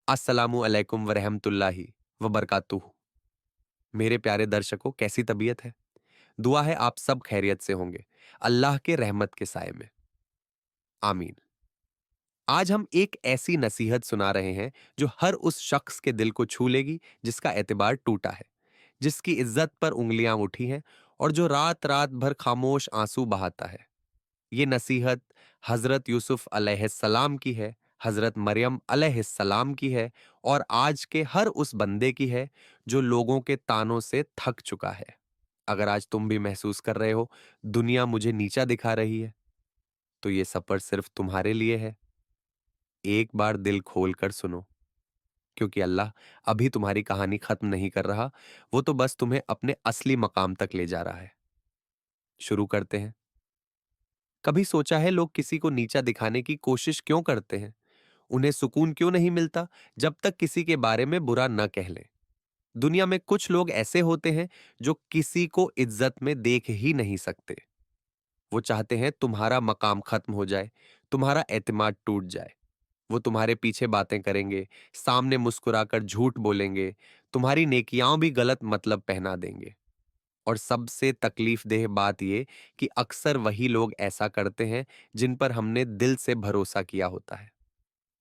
अस्सलामु अलैकुम वरहमतुल्लाहि वबरकातुहू। मेरे प्यारे दर्शकों, कैसी तबीयत है? दुआ है आप सब खैरियत से होंगे, अल्लाह के रहमत के साए में। आमीन। आज हम एक ऐसी नसीहत सुना रहे हैं जो हर उस शख्स के दिल को छू लेगी जिसका एतबार टूटा है, जिसकी इज्जत पर उंगलियां उठी हैं और जो रात रात भर खामोश आंसू बहाता है। ये नसीहत हजरत यूसुफ अलैहिस्सलाम की है, हजरत मरियम अलैहिस्सलाम की है और आज के हर उस बंदे की है जो लोगों के तानों से थक चुका है। अगर आज तुम भी महसूस कर रहे हो दुनिया मुझे नीचा दिखा रही है, तो ये सफर सिर्फ तुम्हारे लिए है। एक बार दिल खोल कर सुनो, क्योंकि अल्लाह अभी तुम्हारी कहानी खत्म नहीं कर रहा, वो तो बस तुम्हें अपने असली मकाम तक ले जा रहा है। शुरू करते हैं। कभी सोचा है लोग किसी को नीचा दिखाने की कोशिश क्यों करते हैं? उन्हें सुकून क्यों नहीं मिलता जब तक किसी के बारे में बुरा न कह लें? दुनिया में कुछ लोग ऐसे होते हैं जो किसी को इज्जत में देख ही नहीं सकते। वो चाहते हैं तुम्हारा मकाम खत्म हो जाए, तुम्हारा एतमाद टूट जाए। वो तुम्हारे पीछे बातें करेंगे, सामने मुस्कुराकर झूठ बोलेंगे, तुम्हारी नेकियां भी गलत मतलब पहना देंगे। और सबसे तकलीफदेह बात यह कि अक्सर वही लोग ऐसा करते हैं जिन पर हमने दिल से भरोसा किया होता है।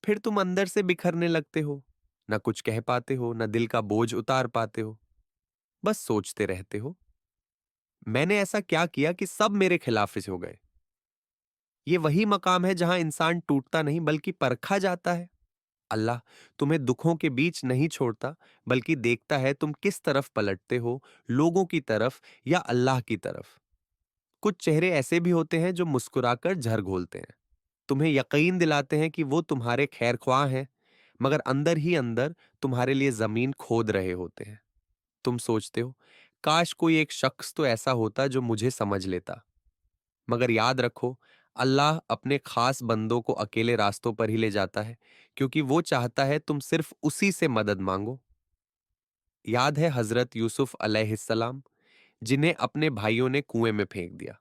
फिर तुम अंदर से बिखरने लगते हो, ना कुछ कह पाते हो, ना दिल का बोझ उतार पाते हो, बस सोचते रहते हो, मैंने ऐसा क्या किया कि सब मेरे खिलाफ इस हो गए। ये वही मकाम है जहां इंसान टूटता नहीं बल्कि परखा जाता है। अल्लाह तुम्हें दुखों के बीच नहीं छोड़ता, बल्कि देखता है तुम किस तरफ पलटते हो, लोगों की तरफ या अल्लाह की तरफ। कुछ चेहरे ऐसे भी होते हैं जो मुस्कुराकर झर घोलते हैं, तुम्हें यकीन दिलाते हैं कि वो तुम्हारे खैर ख्वाह हैं, मगर अंदर ही अंदर तुम्हारे लिए जमीन खोद रहे होते हैं। तुम सोचते हो, काश कोई एक शख्स तो ऐसा होता जो मुझे समझ लेता। मगर याद रखो, अल्लाह अपने खास बंदों को अकेले रास्तों पर ही ले जाता है, क्योंकि वो चाहता है तुम सिर्फ उसी से मदद मांगो। याद है हजरत यूसुफ अलैहिस्सलाम, जिन्हें अपने भाइयों ने कुएं में फेंक दिया।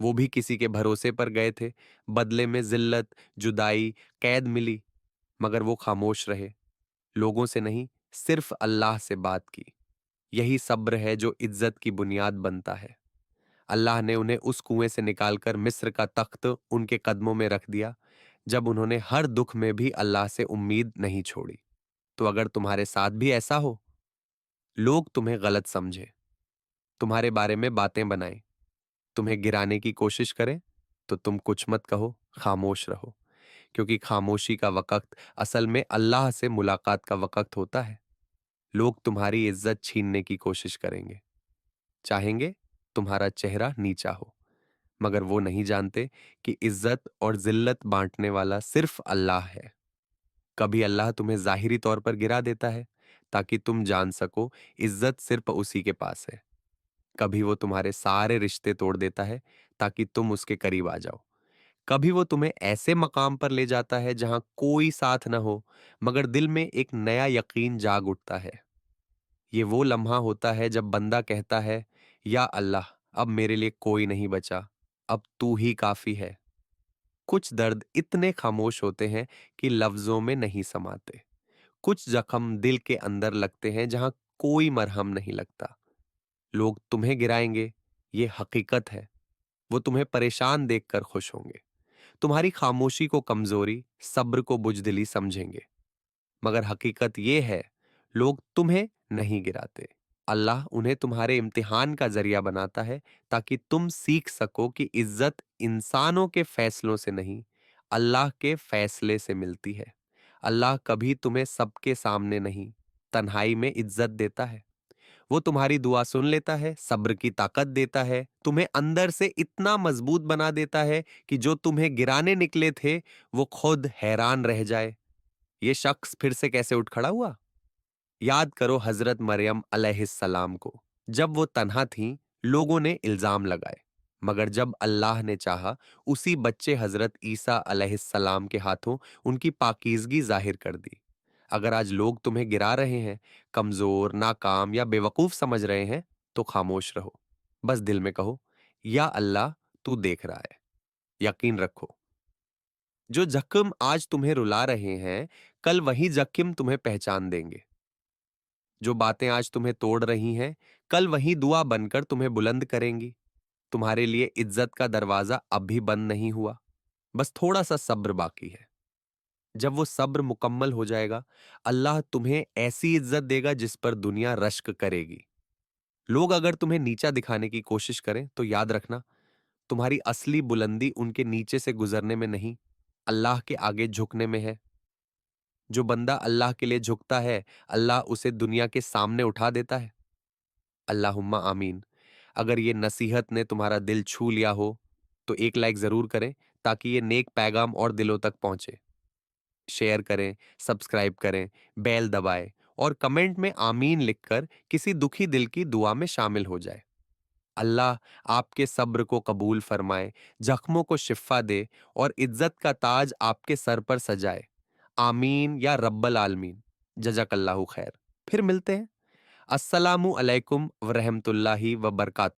वो भी किसी के भरोसे पर गए थे, बदले में जिल्लत, जुदाई, कैद मिली, मगर वो खामोश रहे। लोगों से नहीं, सिर्फ अल्लाह से बात की। यही सब्र है जो इज्जत की बुनियाद बनता है। अल्लाह ने उन्हें उस कुएं से निकालकर मिस्र का तख्त उनके कदमों में रख दिया, जब उन्होंने हर दुख में भी अल्लाह से उम्मीद नहीं छोड़ी। तो अगर तुम्हारे साथ भी ऐसा हो, लोग तुम्हें गलत समझे, तुम्हारे बारे में बातें बनाएं, तुम्हें गिराने की कोशिश करें, तो तुम कुछ मत कहो, खामोश रहो, क्योंकि खामोशी का वक्त असल में अल्लाह से मुलाकात का वक्त होता है। लोग तुम्हारी इज्जत छीनने की कोशिश करेंगे, चाहेंगे तुम्हारा चेहरा नीचा हो, मगर वो नहीं जानते कि इज्जत और जिल्लत बांटने वाला सिर्फ अल्लाह है। कभी अल्लाह तुम्हें जाहिरी तौर पर गिरा देता है ताकि तुम जान सको इज्जत सिर्फ उसी के पास है। कभी वो तुम्हारे सारे रिश्ते तोड़ देता है ताकि तुम उसके करीब आ जाओ। कभी वो तुम्हें ऐसे मकाम पर ले जाता है जहां कोई साथ ना हो, मगर दिल में एक नया यकीन जाग उठता है। ये वो लम्हा होता है जब बंदा कहता है, या अल्लाह, अब मेरे लिए कोई नहीं बचा, अब तू ही काफी है। कुछ दर्द इतने खामोश होते हैं कि लफ्जों में नहीं समाते। कुछ जख्म दिल के अंदर लगते हैं जहां कोई मरहम नहीं लगता। लोग तुम्हें गिराएंगे, ये हकीकत है। वो तुम्हें परेशान देखकर खुश होंगे, तुम्हारी खामोशी को कमजोरी, सब्र को बुजदिली समझेंगे। मगर हकीकत यह है, लोग तुम्हें नहीं गिराते। अल्लाह उन्हें तुम्हारे इम्तिहान का जरिया बनाता है ताकि तुम सीख सको कि इज्जत इंसानों के फैसलों से नहीं, अल्लाह के फैसले से मिलती है। अल्लाह कभी तुम्हें सबके सामने नहीं, तन्हाई में इज्जत देता है। वो तुम्हारी दुआ सुन लेता है, सब्र की ताकत देता है, तुम्हें अंदर से इतना मजबूत बना देता है कि जो तुम्हें गिराने निकले थे वो खुद हैरान रह जाए, ये शख्स फिर से कैसे उठ खड़ा हुआ। याद करो हजरत मरियम अलैहिस्सलाम को। जब वो तन्हा थीं, लोगों ने इल्जाम लगाए, मगर जब अल्लाह ने चाहा, उसी बच्चे हजरत ईसा अलैहिस्सलाम के हाथों उनकी पाकीज़गी जाहिर कर दी। अगर आज लोग तुम्हें गिरा रहे हैं, कमजोर, नाकाम या बेवकूफ समझ रहे हैं, तो खामोश रहो। बस दिल में कहो, या अल्लाह, तू देख रहा है। यकीन रखो, जो जख्म आज तुम्हें रुला रहे हैं, कल वही जख्म तुम्हें पहचान देंगे। जो बातें आज तुम्हें तोड़ रही हैं, कल वही दुआ बनकर तुम्हें बुलंद करेंगी। तुम्हारे लिए इज्जत का दरवाजा अब भी बंद नहीं हुआ, बस थोड़ा सा सब्र बाकी है। जब वो सब्र मुकम्मल हो जाएगा, अल्लाह तुम्हें ऐसी इज्जत देगा जिस पर दुनिया रश्क करेगी। लोग अगर तुम्हें नीचा दिखाने की कोशिश करें, तो याद रखना, तुम्हारी असली बुलंदी उनके नीचे से गुजरने में नहीं, अल्लाह के आगे झुकने में है। जो बंदा अल्लाह के लिए झुकता है, अल्लाह उसे दुनिया के सामने उठा देता है। अल्लाहुम्मा आमीन। अगर ये नसीहत ने तुम्हारा दिल छू लिया हो, तो एक लाइक जरूर करें, ताकि ये नेक पैगाम और दिलों तक पहुंचे। शेयर करें, सब्सक्राइब करें, बेल दबाएं और कमेंट में आमीन लिखकर किसी दुखी दिल की दुआ में शामिल हो जाए। अल्लाह आपके सब्र को कबूल फरमाए, जख्मों को शिफा दे और इज्जत का ताज आपके सर पर सजाए। आमीन या रब्बल आलमीन। जज़ाकल्लाहु खैर। फिर मिलते हैं। अस्सलामु अलैकुम व रहमतुल्लाहि व बरकातहू।